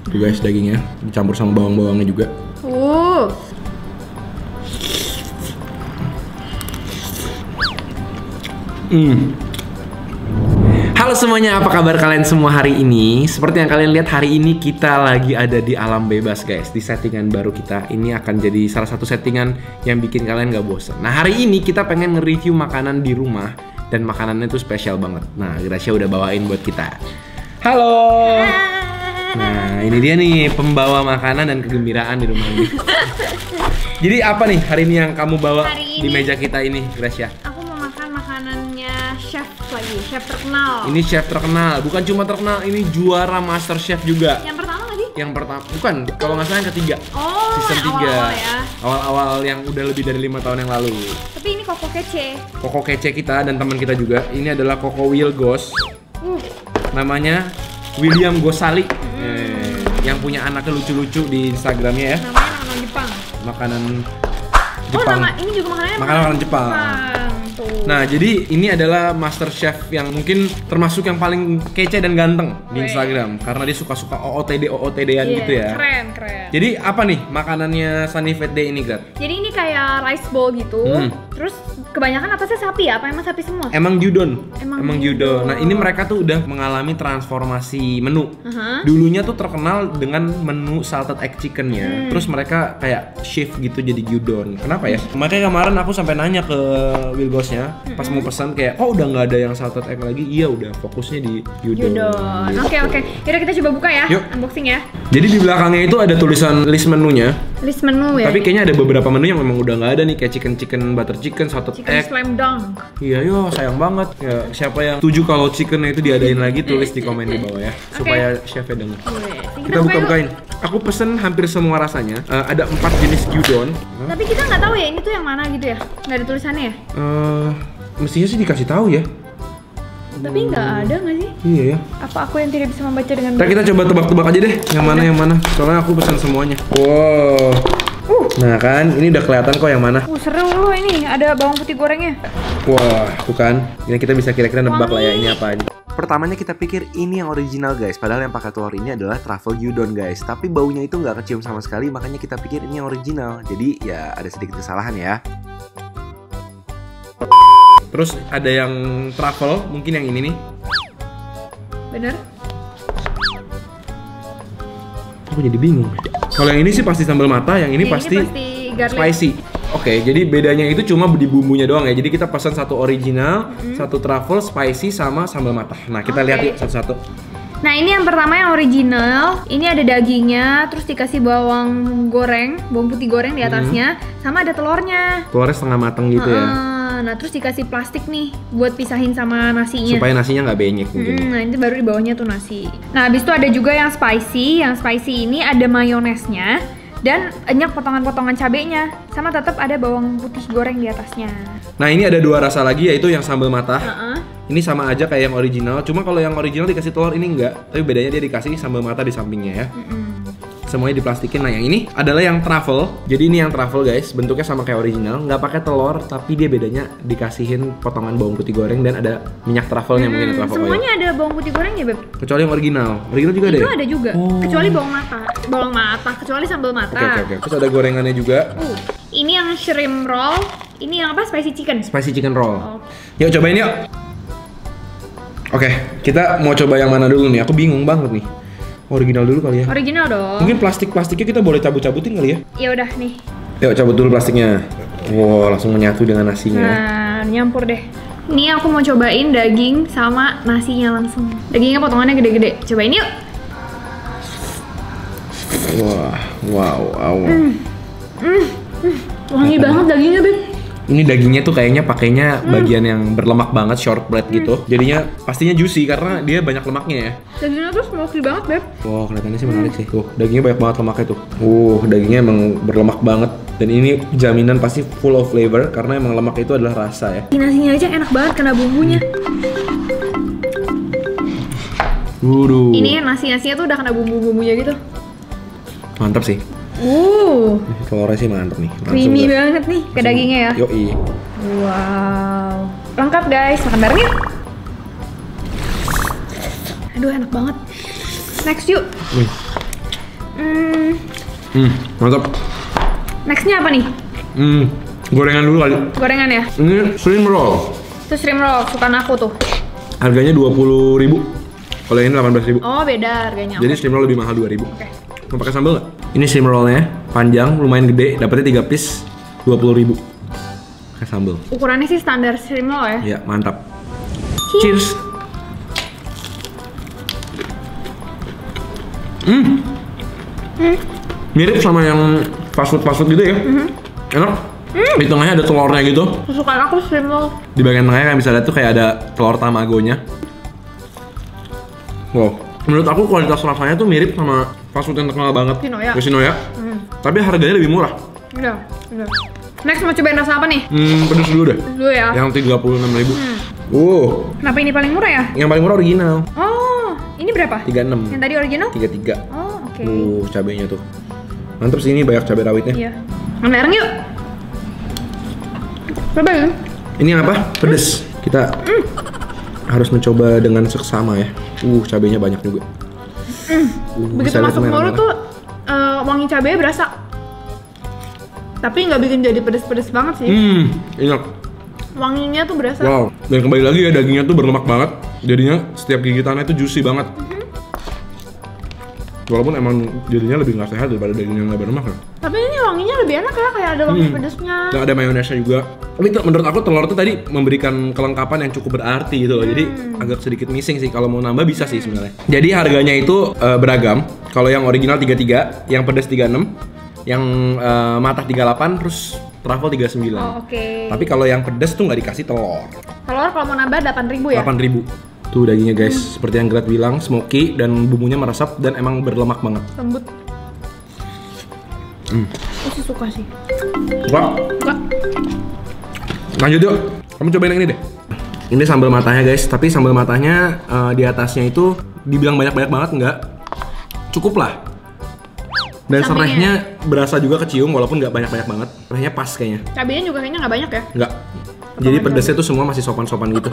Tuh guys, dagingnya dicampur sama bawang-bawangnya juga. Halo semuanya, apa kabar kalian semua hari ini? Seperti yang kalian lihat, hari ini kita lagi ada di alam bebas guys. Di settingan baru kita. Ini akan jadi salah satu settingan yang bikin kalian gak bosan. Nah, hari ini kita pengen nge-review makanan di rumah. Dan makanannya tuh spesial banget. Nah, Gracia udah bawain buat kita. Halo. Nah, ini dia nih pembawa makanan dan kegembiraan di rumah ini. Jadi apa nih hari ini yang kamu bawa di meja kita ini, Gracia? Aku mau makan makanannya chef lagi, chef terkenal. Ini chef terkenal, bukan cuma terkenal, ini juara Master Chef juga. Yang pertama nggak sih? Yang pertama, bukan, kalau nggak salah yang ketiga. Oh, season 3. awal-awal ya. Awal-awal yang udah lebih dari 5 tahun yang lalu. Tapi ini Koko Kece. Koko Kece kita dan teman kita juga. Ini adalah Koko Will Ghost. Namanya William Gosali. Yang punya anaknya lucu-lucu di Instagramnya ya. Namanya makanan Jepang. Makanan Oh, Jepang. ini juga makanannya Makanan Jepang. Tuh. Nah, jadi ini adalah Master Chef yang mungkin termasuk yang paling kece dan ganteng di Instagram karena dia suka-suka OOTD-an gitu ya. Keren. Jadi apa nih makanannya Sunny Fat Day ini, Grat? Jadi ini kayak rice bowl gitu. Terus kebanyakan apa sih sapi ya? Apa emang sapi semua? Emang gyudon. Emang gyudon. Nah, ini mereka tuh udah mengalami transformasi menu. Dulunya tuh terkenal dengan menu salted egg chicken-nya. Terus mereka kayak shift gitu jadi gyudon. Kenapa ya? Makanya kemarin aku sampai nanya ke Will Ghost-nya pas mau pesan kayak, "Oh, udah nggak ada yang salted egg lagi?" Iya, udah fokusnya di gyudon. Gyudon. Oke. Yaudah kita coba buka ya. Yuk. Unboxing ya. Jadi di belakangnya itu ada tulisan list menunya. List menu ya. Tapi kayaknya ada beberapa menu yang memang udah nggak ada nih, kayak chicken butter chicken, salted Chicken egg. slam dunk. Iya, sayang banget. Ya, siapa yang setuju kalau chickennya itu diadain lagi, tulis di komen di bawah ya, supaya chefnya denger. Kita buka-bukain. Aku pesen hampir semua rasanya. Ada 4 jenis gyudon. Tapi kita nggak tahu ya ini tuh yang mana gitu ya? Nggak ada tulisannya ya? Mestinya sih dikasih tahu ya. Tapi nggak ada nggak sih? Iya ya. Apa aku yang tidak bisa membaca dengan Ntar kita coba tebak-tebak aja deh, yang mana. Soalnya aku pesan semuanya. Wow. Nah kan, ini udah kelihatan kok yang mana. Seru loh ini, ada bawang putih gorengnya. Wah, bukan. Ini kita bisa kira-kira nebak lah ya ini apa aja. Pertamanya kita pikir ini yang original guys, padahal yang pakai telur ini adalah truffle gyudon guys. Tapi baunya itu nggak kecium sama sekali, makanya kita pikir ini yang original. Jadi ya ada sedikit kesalahan ya. Terus ada yang truffle, mungkin yang ini nih. Bener? Aku jadi bingung. Kalau yang ini sih pasti sambal mata, yang ini pasti garlic. spicy. Oke, jadi bedanya itu cuma di bumbunya doang ya. Jadi kita pesan satu original, satu truffle, spicy, sama sambal mata. Nah, kita lihat yuk satu-satu. Nah, ini yang pertama yang original. Ini ada dagingnya, terus dikasih bawang putih goreng di atasnya, sama ada telurnya. Telurnya setengah matang gitu ya. Nah, terus dikasih plastik nih buat pisahin sama nasinya. Supaya nasinya nggak benyek mungkin. Nah, ini baru di bawahnya tuh nasi. Nah, habis itu ada juga yang spicy. Yang spicy ini ada mayonesnya dan banyak potongan-potongan cabenya. Sama tetap ada bawang putih goreng di atasnya. Nah, ini ada 2 rasa lagi, yaitu yang sambal mata. Ini sama aja kayak yang original, cuma kalau yang original dikasih telur, ini enggak. Tapi bedanya dia dikasih sambal mata di sampingnya ya. Semuanya diplastikin. Nah, yang ini adalah yang truffle. Jadi ini yang truffle guys, bentuknya sama kayak original, nggak pakai telur, tapi dia bedanya dikasihin potongan bawang putih goreng dan ada minyak truffle-nya mungkin ya, truffle semuanya oil. ada bawang putih gorengnya, Beb. Kecuali yang original juga ada Itu ya? ada juga, kecuali bawang mata, kecuali sambal mata. Oke. Terus ada gorengannya juga. Ini yang shrimp roll, ini yang apa? Spicy chicken Roll. Yuk cobain yuk. Oke, kita mau coba yang mana dulu nih? Aku bingung banget nih. Original dulu kali ya. Original dong. Mungkin plastiknya kita boleh cabut-cabutin kali ya? Ya udah nih. Yuk cabut dulu plastiknya. Wow, langsung menyatu dengan nasinya. Nah, nyampur deh. Ini aku mau cobain daging sama nasinya langsung. Dagingnya potongannya gede-gede. Cobain yuk. Wow. Wangi banget dagingnya, Beb. Ini dagingnya tuh kayaknya pakainya bagian yang berlemak banget, shortbread gitu. Jadinya pastinya juicy karena dia banyak lemaknya ya. Dagingnya tuh smoky banget, Beb. Wow, kelihatannya sih menarik sih. Tuh, dagingnya banyak banget lemaknya tuh. Dagingnya emang berlemak banget. Dan ini jaminan pasti full of flavor karena emang lemak itu adalah rasa ya. Nasinya aja enak banget kena bumbunya. Ini nasinya tuh udah kena bumbu-bumbunya gitu. Mantap sih. Telurnya sih mantep nih. Creamy banget nih ke dagingnya ya. Yoi. Wow. Lengkap guys, makan bareng yuk. Aduh enak banget. Next yuk. Mantap. Nextnya apa nih? Gorengan dulu kali. Gorengan ya? Ini shrimp roll. Itu shrimp roll, sukaan aku tuh. Harganya 20.000. Kalau ini 18.000. Oh beda harganya. Jadi shrimp roll lebih mahal 2.000. Oke. Mau pakai sambal nggak? Ini shrimp rollnya panjang, lumayan gede, dapetnya 3 piece, 20.000. Pakai sambal. Ukurannya sih standar shrimp roll ya? Iya, mantap. Cheers. Mirip sama yang fast food gitu ya. Enak. Di tengahnya ada telurnya gitu. Kesukaan aku shrimp roll. Di bagian tengahnya kan bisa lihat tuh kayak ada telur tamagonya. Wow. Menurut aku kualitas rasanya tuh mirip sama fast food yang terkenal banget. Yoshinoya. Yoshinoya. Tapi harganya lebih murah. Iya. Next mau cobain rasa apa nih? Pedes dulu deh. Dulu ya. Yang 36.000. Kenapa ini paling murah ya? Yang paling murah original. Oh, ini berapa? 36. Yang tadi original? 33. Oh, oke. Cabenya tuh. Mantap sih, ini banyak cabai rawitnya. Iya. Bareng yuk. Cobain. Ini yang apa? Pedes. Kita harus mencoba dengan seksama ya. Cabenya banyak juga. Begitu masuk mulut tuh wangi cabenya berasa. Tapi nggak bikin jadi pedes-pedes banget sih. Enak. Wanginya tuh berasa. Wow. Dan kembali lagi ya, dagingnya tuh berlemak banget. Jadinya setiap gigitannya tuh juicy banget. Walaupun emang jadinya lebih nggak sehat daripada daging yang nggak berlemak ya. Tapi ini wanginya lebih enak ya, kayak ada wangi pedesnya. Dan ada mayonesnya juga. Tapi menurut aku telur tuh tadi memberikan kelengkapan yang cukup berarti gitu loh. Jadi agak sedikit missing sih, kalau mau nambah bisa sih sebenarnya. Jadi harganya itu beragam. Kalau yang original 33, yang pedas 36, yang matah 38, terus truffle 39. Oh, oke. Tapi kalau yang pedas tuh nggak dikasih telur. Telur kalau mau nambah 8.000 ya? 8.000. Tuh dagingnya guys, seperti yang Grat bilang, smoky dan bumbunya meresap dan emang berlemak banget. Lembut. Aku sih suka sih. Suka? Suka. Lanjut yuk, kamu cobain yang ini deh. Ini sambal matanya guys, tapi sambal matanya di atasnya itu dibilang banyak-banyak banget enggak. Cukup lah. Dan serehnya berasa juga kecium walaupun nggak banyak-banyak banget. Serehnya pas kayaknya. Cabenya juga kayaknya nggak banyak ya? Nggak. Jadi pedasnya tuh semua masih sopan-sopan gitu.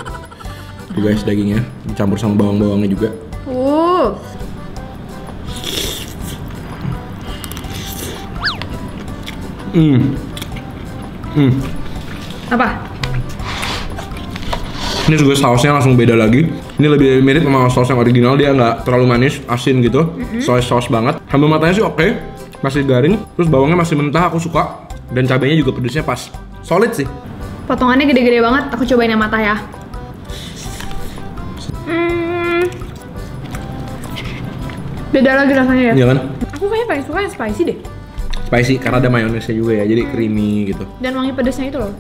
Tuh guys, dagingnya dicampur sama bawang-bawangnya juga. Apa? Ini juga sausnya langsung beda lagi. Ini lebih mirip sama saus yang original, dia nggak terlalu manis, asin gitu. Saus banget. Sambal matanya sih oke, masih garing. Terus bawangnya masih mentah, aku suka. Dan cabenya juga pedesnya pas. Solid sih. Potongannya gede-gede banget. Aku cobain yang mata ya. Beda lagi rasanya ya. Iya kan? Aku kayaknya paling suka yang spicy deh. Spicy karena ada mayonesnya juga ya, jadi creamy gitu. Dan wangi pedesnya itu loh.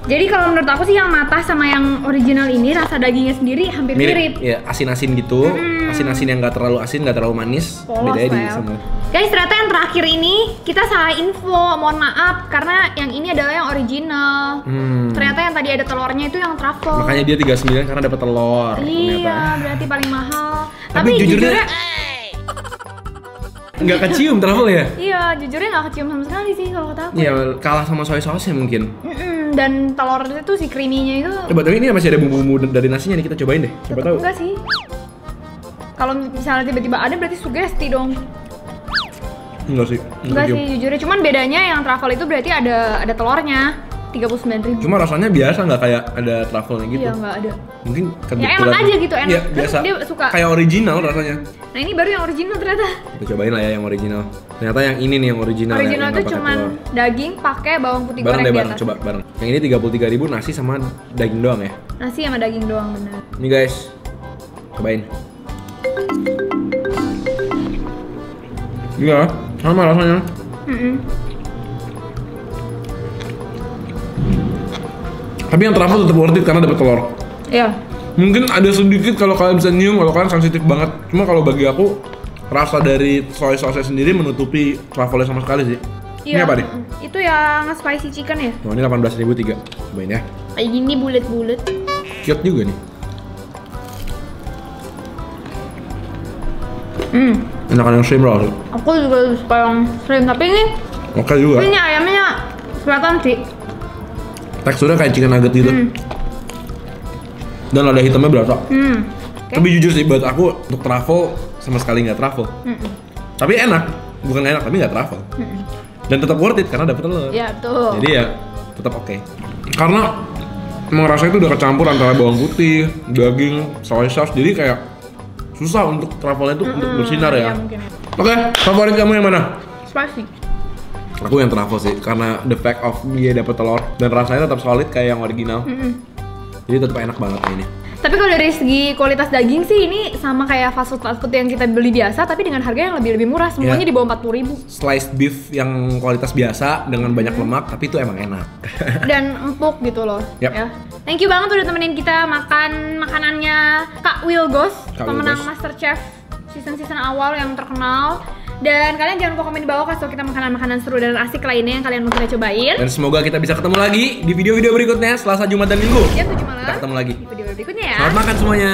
Jadi kalau menurut aku sih yang matah sama yang original ini rasa dagingnya sendiri hampir mirip. Ya, asin-asin gitu. Asin-asin yang nggak terlalu asin, nggak terlalu manis. Polos bedanya di ya. sama. Guys, ternyata yang terakhir ini kita salah info. Mohon maaf karena yang ini adalah yang original. Ternyata yang tadi ada telurnya itu yang truffle. Makanya dia 39 karena dapat telur. Iya, berarti paling mahal. Tapi jujurnya nggak kecium truffle ya? Iya, jujurnya nggak kecium sama sekali sih kalau kata aku. Iya, kalah sama soy sausnya mungkin. Dan telurnya itu si creamy-nya itu. Coba, tapi ini masih ada bumbu-bumbu dari nasinya nih, kita cobain deh. Coba tahu. Enggak sih. Kalau misalnya tiba-tiba ada berarti sugesti dong. Enggak sih. Enggak sih, jujurnya. Cuman bedanya yang truffle itu berarti ada telurnya. 39.000. Cuma rasanya biasa, nggak kayak ada truffle-nya gitu. Iya, nggak ada. Mungkin kebetulan. Ya enak aja gitu, enak. Iya, biasa. Dia suka. Kayak original rasanya. Nah ini baru yang original ternyata. Kita cobain lah ya yang original. Ternyata yang ini nih yang original. Original yang tuh nggak pakai cuman telur. daging pakai bawang putih Bareng goreng deh, di bareng. atas. Coba bareng. Yang ini 33.000 nasi sama daging doang ya. Nasi sama daging doang bener. Nih guys, cobain. Iya, sama rasanya. Tapi yang truffle tetap worth it karena dapat telur. Iya. Mungkin ada sedikit kalau kalian bisa nyium, kalau kalian sensitif banget. Cuma kalau bagi aku, rasa dari soy sauce sendiri menutupi truffle sama sekali sih. Ini apa nih? Itu yang spicy chicken ya? Oh, ini 18.003. Cobain ya. Kayak gini bulet-bulet. Cute juga nih. Enakan yang shrimp roll sih. Aku juga suka yang shrimp, tapi ini Oke juga. ini ayamnya kelihatan sih. Teksturnya kayak chicken nugget gitu. Dan lada hitamnya berasa. Tapi jujur sih buat aku untuk truffle sama sekali nggak truffle. Tapi enak, bukan enak tapi nggak truffle. Dan tetap worth it karena dapet telur. Iya betul. Jadi ya tetap oke. Karena emang rasanya itu udah kecampur antara bawang putih, daging, soy sauce, jadi kayak susah untuk truffle itu untuk bersinar ya. Mungkin. Oke, favorit kamu yang mana? Spicy. Aku yang truffle sih, karena the fact of dia dapet telur dan rasanya tetap solid kayak yang original. Jadi tetap enak banget ini. Tapi kalau dari segi kualitas daging sih ini sama kayak fast food yang kita beli biasa, tapi dengan harga yang lebih murah, semuanya di bawah 40.000. Sliced beef yang kualitas biasa dengan banyak lemak, tapi itu emang enak. Dan empuk gitu loh. Yap. Ya. Thank you banget udah temenin kita makan makanannya Kak Wilgos, Kak pemenang Wilgos. MasterChef season awal yang terkenal. Dan kalian jangan lupa komen di bawah kasih tau kita makanan-makanan seru dan asik lainnya yang kalian mau kita cobain. Dan semoga kita bisa ketemu lagi di video-video berikutnya Selasa, Jumat, dan Minggu. Jam 7 malam. Kita ketemu lagi. Di video berikutnya ya. Selamat makan semuanya.